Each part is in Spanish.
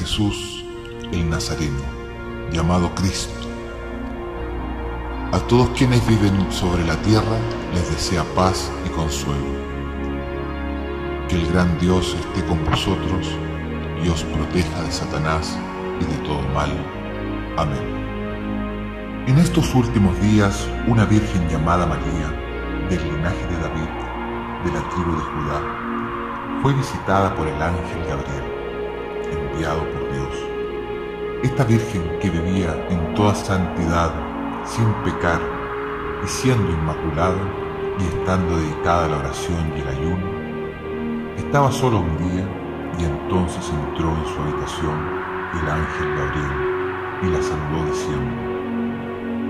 Jesús el Nazareno, llamado Cristo. A todos quienes viven sobre la tierra les desea paz y consuelo. Que el gran Dios esté con vosotros y os proteja de Satanás y de todo mal. Amén. En estos últimos días, una virgen llamada María, del linaje de David, de la tribu de Judá, fue visitada por el ángel Gabriel, enviado por Dios. Esta virgen, que vivía en toda santidad, sin pecar y siendo inmaculada y estando dedicada a la oración y el ayuno, estaba sola un día y entonces entró en su habitación el ángel Gabriel y la saludó diciendo: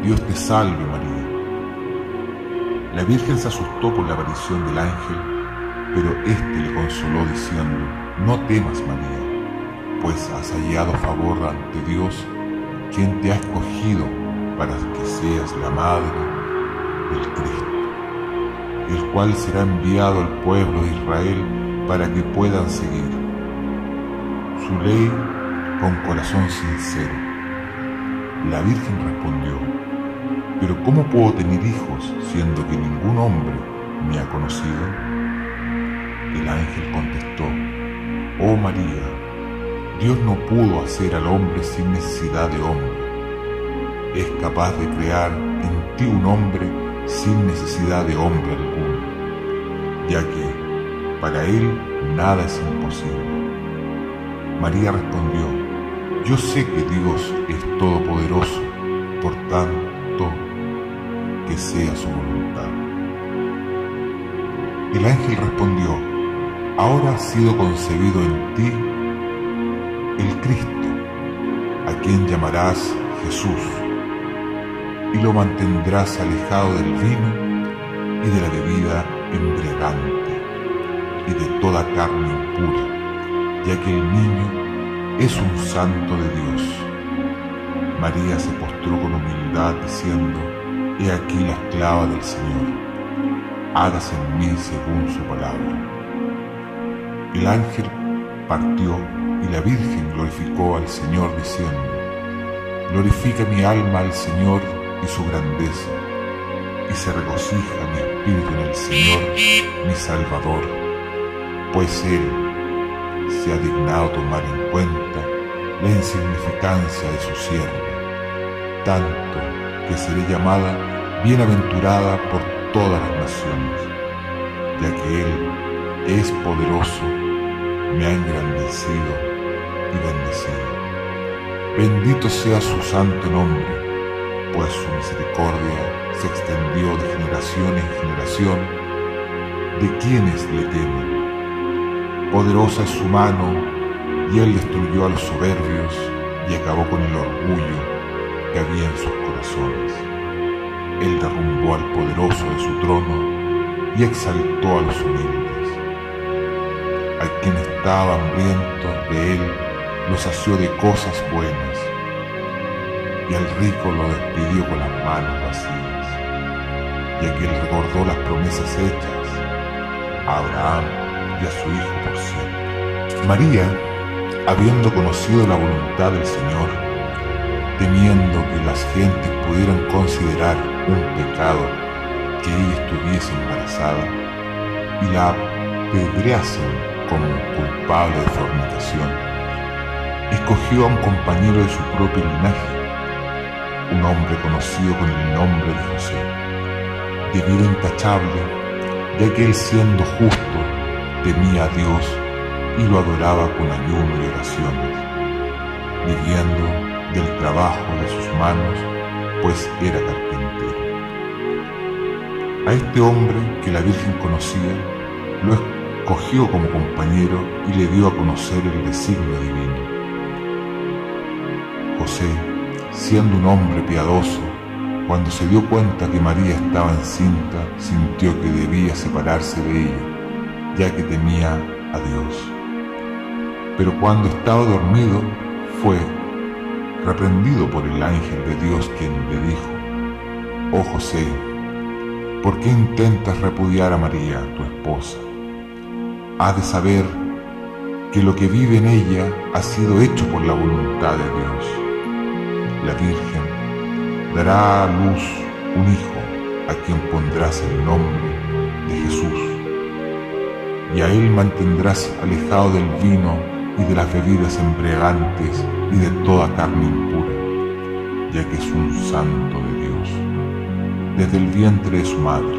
Dios te salve, María. La virgen se asustó por la aparición del ángel, pero éste le consoló diciendo: No temas, María, pues has hallado favor ante Dios, quien te ha escogido para que seas la madre del Cristo, el cual será enviado al pueblo de Israel para que puedan seguir su ley con corazón sincero. La Virgen respondió: ¿Pero cómo puedo tener hijos, siendo que ningún hombre me ha conocido? El ángel contestó: Oh María, Dios no pudo hacer al hombre sin necesidad de hombre. Es capaz de crear en ti un hombre sin necesidad de hombre alguno, ya que para él nada es imposible. María respondió: Yo sé que Dios es todopoderoso, por tanto, que sea su voluntad. El ángel respondió: Ahora ha sido concebido en ti el Cristo, a quien llamarás Jesús, y lo mantendrás alejado del vino y de la bebida embriagante y de toda carne impura, ya que el niño es un santo de Dios. María se postró con humildad diciendo: He aquí la esclava del Señor, hágase en mí según su palabra. El ángel partió y la Virgen glorificó al Señor diciendo: Glorifica mi alma al Señor y su grandeza, y se regocija mi espíritu en el Señor, mi Salvador, pues Él se ha dignado tomar en cuenta la insignificancia de su sierva, tanto que seré llamada bienaventurada por todas las naciones, ya que Él es poderoso, me ha engrandecido y bendecido. Bendito sea su santo nombre, pues su misericordia se extendió de generación en generación de quienes le temen. Poderosa es su mano, y Él destruyó a los soberbios y acabó con el orgullo que había en sus corazones. Él derrumbó al poderoso de su trono y exaltó a los humildes. A quien estaba hambriento de Él lo sació de cosas buenas, y al rico lo despidió con las manos vacías, y a quien recordó las promesas hechas a Abraham y a su hijo por siempre. María, habiendo conocido la voluntad del Señor, temiendo que las gentes pudieran considerar un pecado que ella estuviese embarazada y la apedreasen como culpable de fornicación, escogió a un compañero de su propio linaje, un hombre conocido con el nombre de José, de vida intachable, ya que él, siendo justo, temía a Dios y lo adoraba con ayuno y oraciones, viviendo del trabajo de sus manos, pues era carpintero. A este hombre que la Virgen conocía, lo escogió como compañero y le dio a conocer el designio divino. José, siendo un hombre piadoso, cuando se dio cuenta que María estaba encinta, sintió que debía separarse de ella, ya que temía a Dios. Pero cuando estaba dormido, fue reprendido por el ángel de Dios, quien le dijo: Oh José, ¿por qué intentas repudiar a María, tu esposa? Has de saber que lo que vive en ella ha sido hecho por la voluntad de Dios. La Virgen dará a luz un hijo a quien pondrás el nombre de Jesús, y a él mantendrás alejado del vino y de las bebidas embriagantes y de toda carne impura, ya que es un santo de Dios, desde el vientre de su madre.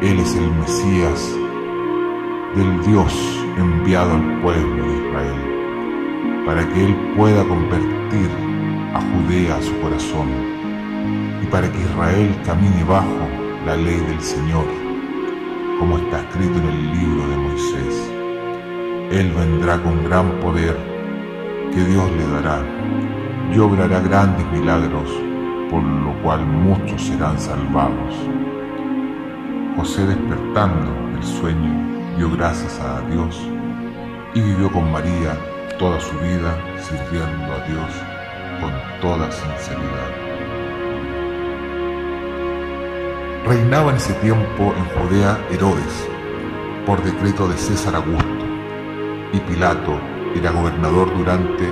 Él es el Mesías del Dios enviado al pueblo de Israel, para que él pueda convertir a Judea a su corazón, y para que Israel camine bajo la ley del Señor, como está escrito en el libro de Moisés. Él vendrá con gran poder que Dios le dará, y obrará grandes milagros, por lo cual muchos serán salvados. José, despertando del sueño, dio gracias a Dios y vivió con María toda su vida sirviendo a Dios con toda sinceridad. Reinaba en ese tiempo en Judea Herodes, por decreto de César Augusto, y Pilato era gobernador durante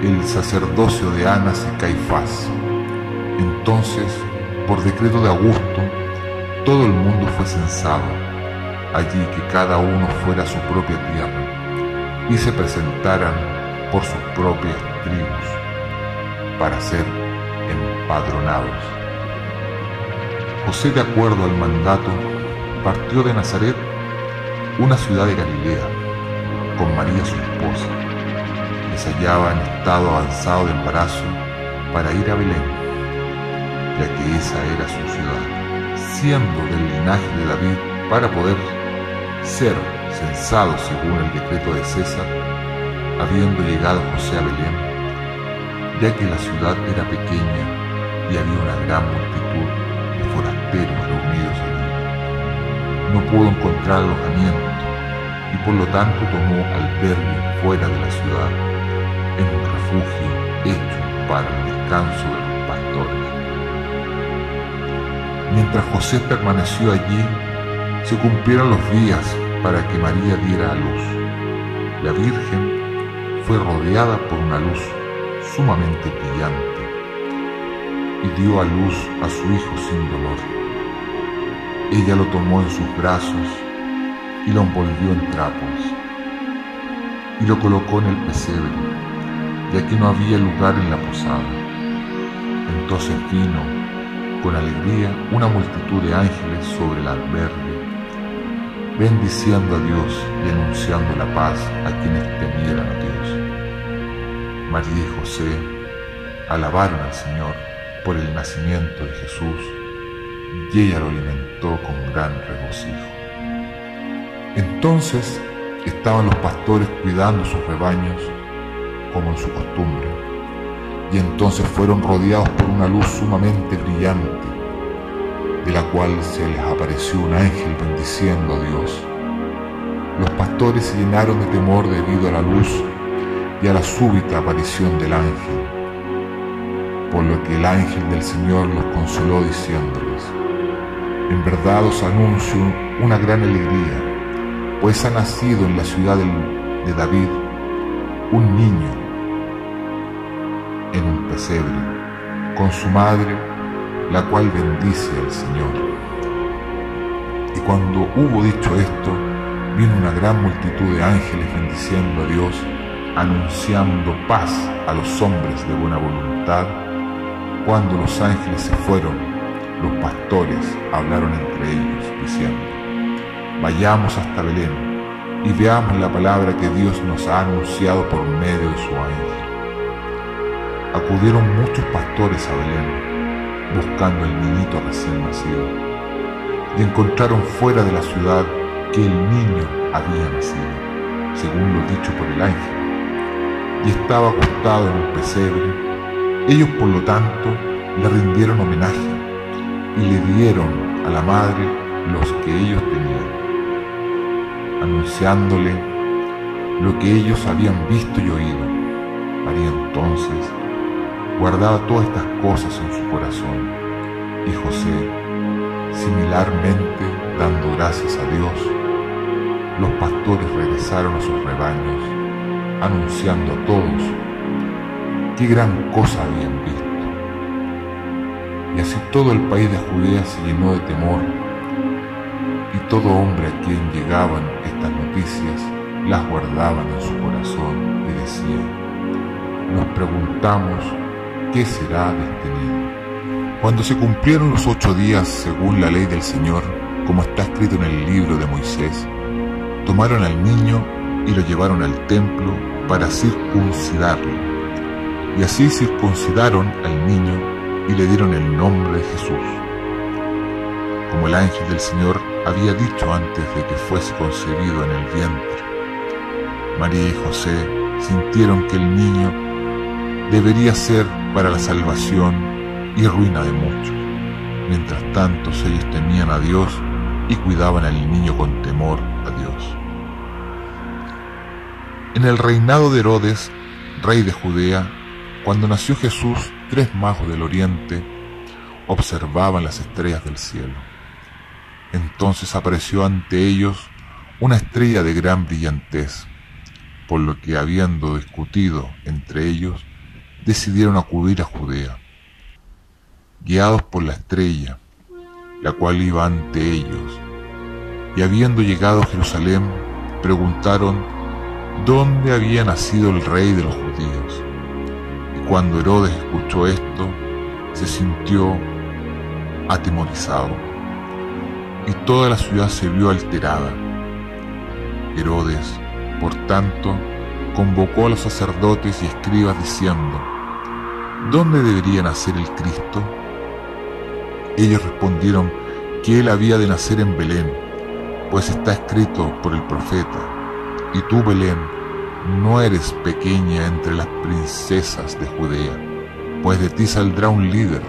el sacerdocio de Anás y Caifás. Entonces, por decreto de Augusto, todo el mundo fue censado, allí que cada uno fuera a su propia tierra, y se presentaran por sus propias tribus, para ser empadronados. José, de acuerdo al mandato, partió de Nazaret, una ciudad de Galilea, con María su esposa, que se hallaba en estado avanzado de embarazo, para ir a Belén, ya que esa era su ciudad, siendo del linaje de David, para poder ser censado según el decreto de César. Habiendo llegado José a Belén, ya que la ciudad era pequeña y había una gran multitud de forasteros reunidos allí, no pudo encontrar alojamiento, y por lo tanto tomó albergue fuera de la ciudad, en un refugio hecho para el descanso de los pastores. Mientras José permaneció allí, se cumplieron los días para que María diera a luz. La Virgen fue rodeada por una luz sumamente brillante y dio a luz a su hijo sin dolor. Ella lo tomó en sus brazos y lo envolvió en trapos y lo colocó en el pesebre, ya que no había lugar en la posada. Entonces vino con alegría una multitud de ángeles sobre el albergue, bendiciendo a Dios y anunciando la paz a quienes temieran a Dios. María y José alabaron al Señor por el nacimiento de Jesús, y ella lo alimentó con gran regocijo. Entonces estaban los pastores cuidando sus rebaños, como en su costumbre, y entonces fueron rodeados por una luz sumamente brillante, de la cual se les apareció un ángel bendiciendo a Dios. Los pastores se llenaron de temor debido a la luz y a la súbita aparición del ángel, por lo que el ángel del Señor los consoló diciéndoles: en verdad os anuncio una gran alegría, pues ha nacido en la ciudad de David un niño en un pesebre, con su madre, la cual bendice al Señor. Y cuando hubo dicho esto, vino una gran multitud de ángeles bendiciendo a Dios, anunciando paz a los hombres de buena voluntad. Cuando los ángeles se fueron, los pastores hablaron entre ellos, diciendo: vayamos hasta Belén y veamos la palabra que Dios nos ha anunciado por medio de su ángel. Acudieron muchos pastores a Belén, buscando el niñito recién nacido, y encontraron fuera de la ciudad que el niño había nacido, según lo dicho por el ángel, y estaba acostado en un pesebre. Ellos, por lo tanto, le rindieron homenaje y le dieron a la madre los que ellos tenían, anunciándole lo que ellos habían visto y oído. María entonces guardaba todas estas cosas en su corazón, y José, similarmente, dando gracias a Dios, los pastores regresaron a sus rebaños, anunciando a todos qué gran cosa habían visto. Y así todo el país de Judea se llenó de temor, y todo hombre a quien llegaban estas noticias las guardaban en su corazón y decía: nos preguntamos qué será de este niño. Cuando se cumplieron los 8 días según la ley del Señor, como está escrito en el libro de Moisés, tomaron al niño y lo llevaron al templo para circuncidarlo. Y así circuncidaron al niño y le dieron el nombre de Jesús, como el ángel del Señor había dicho antes de que fuese concebido en el vientre. María y José sintieron que el niño debería ser para la salvación y ruina de muchos. Mientras tanto, ellos temían a Dios y cuidaban al niño con temor a Dios. En el reinado de Herodes, rey de Judea, cuando nació Jesús, 3 magos del oriente observaban las estrellas del cielo. Entonces apareció ante ellos una estrella de gran brillantez, por lo que, habiendo discutido entre ellos, decidieron acudir a Judea. Guiados por la estrella, la cual iba ante ellos, y habiendo llegado a Jerusalén, preguntaron dónde había nacido el rey de los judíos. Y cuando Herodes escuchó esto, se sintió atemorizado, y toda la ciudad se vio alterada. Herodes, por tanto, convocó a los sacerdotes y escribas diciendo: ¿dónde debería nacer el Cristo? Ellos respondieron que él había de nacer en Belén, pues está escrito por el profeta: y tú, Belén, no eres pequeña entre las princesas de Judea, pues de ti saldrá un líder,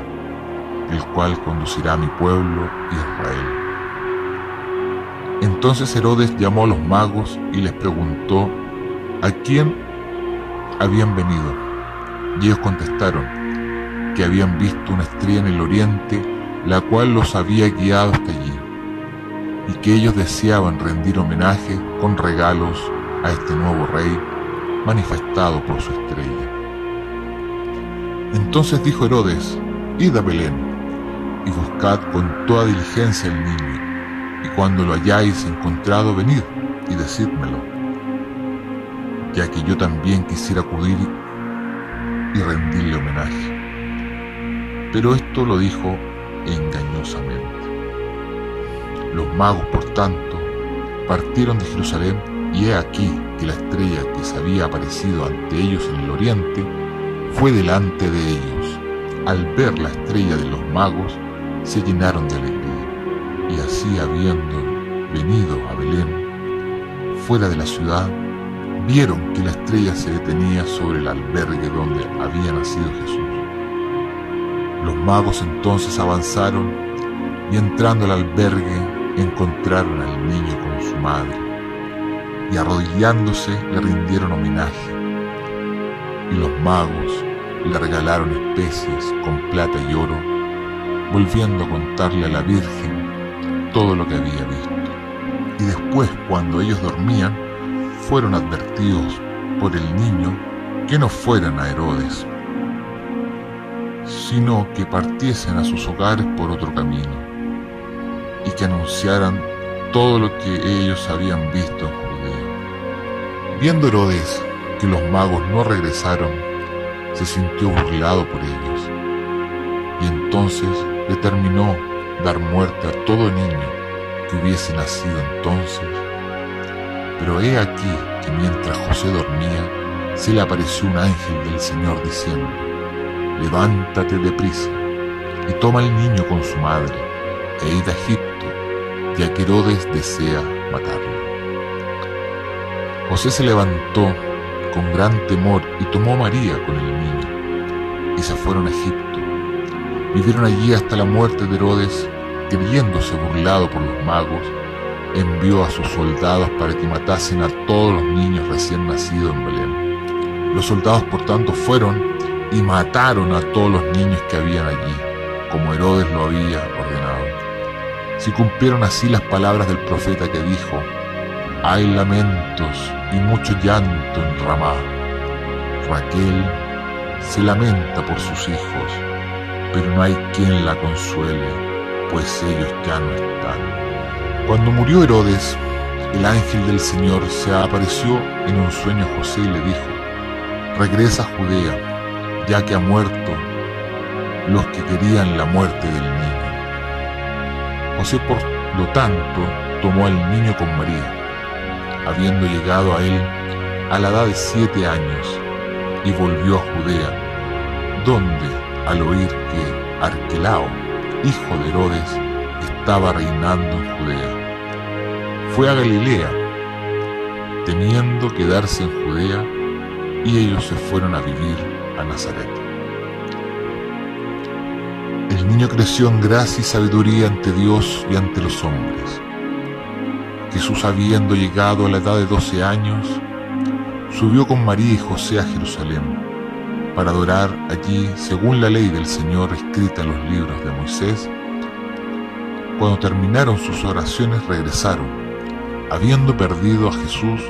el cual conducirá a mi pueblo Israel. Entonces Herodes llamó a los magos y les preguntó a quién habían venido. Y ellos contestaron que habían visto una estrella en el oriente, la cual los había guiado hasta allí, y que ellos deseaban rendir homenaje con regalos a este nuevo rey manifestado por su estrella. Entonces dijo Herodes: id a Belén y buscad con toda diligencia el niño, y cuando lo hayáis encontrado, venid y decídmelo, ya que yo también quisiera acudir y rendirle homenaje. Pero esto lo dijo engañosamente. Los magos, por tanto, partieron de Jerusalén, y he aquí que la estrella que se había aparecido ante ellos en el oriente fue delante de ellos. Al ver la estrella de los magos, se llenaron de alegría. Y así, habiendo venido a Belén, fuera de la ciudad, vieron que la estrella se detenía sobre el albergue donde había nacido Jesús. Los magos entonces avanzaron y, entrando al albergue, encontraron al niño con su madre, y arrodillándose le rindieron homenaje. Y los magos le regalaron especies con plata y oro, volviendo a contarle a la Virgen todo lo que había visto. Y después, cuando ellos dormían, fueron advertidos por el niño que no fueran a Herodes, sino que partiesen a sus hogares por otro camino, y que anunciaran todo lo que ellos habían visto en Judea. Viendo Herodes que los magos no regresaron, se sintió burlado por ellos, y entonces determinó dar muerte a todo niño que hubiese nacido entonces. Pero he aquí que mientras José dormía, se le apareció un ángel del Señor diciendo: levántate deprisa y toma al niño con su madre e id a Egipto, ya que Herodes desea matarlo. José se levantó con gran temor y tomó a María con el niño, y se fueron a Egipto. Vivieron allí hasta la muerte de Herodes, creyéndose burlado por los magos, envió a sus soldados para que matasen a todos los niños recién nacidos en Belén. Los soldados, por tanto, fueron y mataron a todos los niños que habían allí, como Herodes lo había ordenado. Se cumplieron así las palabras del profeta que dijo: Hay lamentos y mucho llanto en Ramá. Raquel se lamenta por sus hijos, pero no hay quien la consuele, pues ellos ya no están. Cuando murió Herodes, el ángel del Señor se apareció en un sueño a José y le dijo: regresa a Judea, ya que ha muerto los que querían la muerte del niño. José, por lo tanto, tomó al niño con María, habiendo llegado a él a la edad de 7 años, y volvió a Judea, donde, al oír que Arquelao, hijo de Herodes, estaba reinando en Judea, fue a Galilea, temiendo quedarse en Judea, y ellos se fueron a vivir a Nazaret. El niño creció en gracia y sabiduría ante Dios y ante los hombres. Jesús, habiendo llegado a la edad de 12 años, subió con María y José a Jerusalén, para adorar allí según la ley del Señor escrita en los libros de Moisés. Cuando terminaron sus oraciones, regresaron, habiendo perdido a Jesús,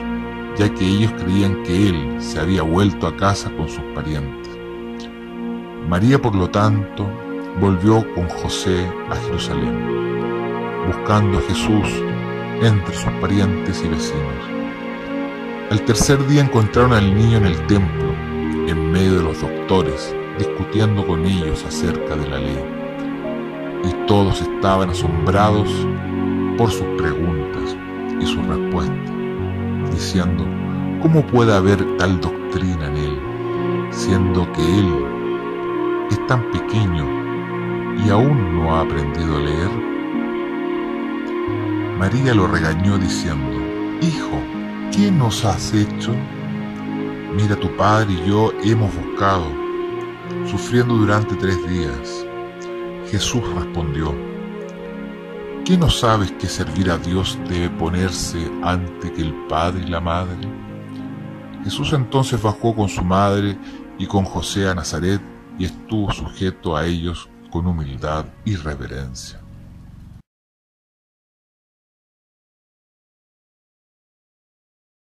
ya que ellos creían que él se había vuelto a casa con sus parientes. María, por lo tanto, volvió con José a Jerusalén, buscando a Jesús entre sus parientes y vecinos. Al tercer día encontraron al niño en el templo, en medio de los doctores, discutiendo con ellos acerca de la ley. Y todos estaban asombrados por sus preguntas y sus respuestas, diciendo: ¿cómo puede haber tal doctrina en él, siendo que él es tan pequeño y aún no ha aprendido a leer? María lo regañó diciendo: Hijo, ¿qué nos has hecho? Mira, tu padre y yo hemos buscado, sufriendo durante 3 días. Jesús respondió: ¿qué no sabes que servir a Dios debe ponerse antes que el padre y la madre? Jesús entonces bajó con su madre y con José a Nazaret y estuvo sujeto a ellos con humildad y reverencia.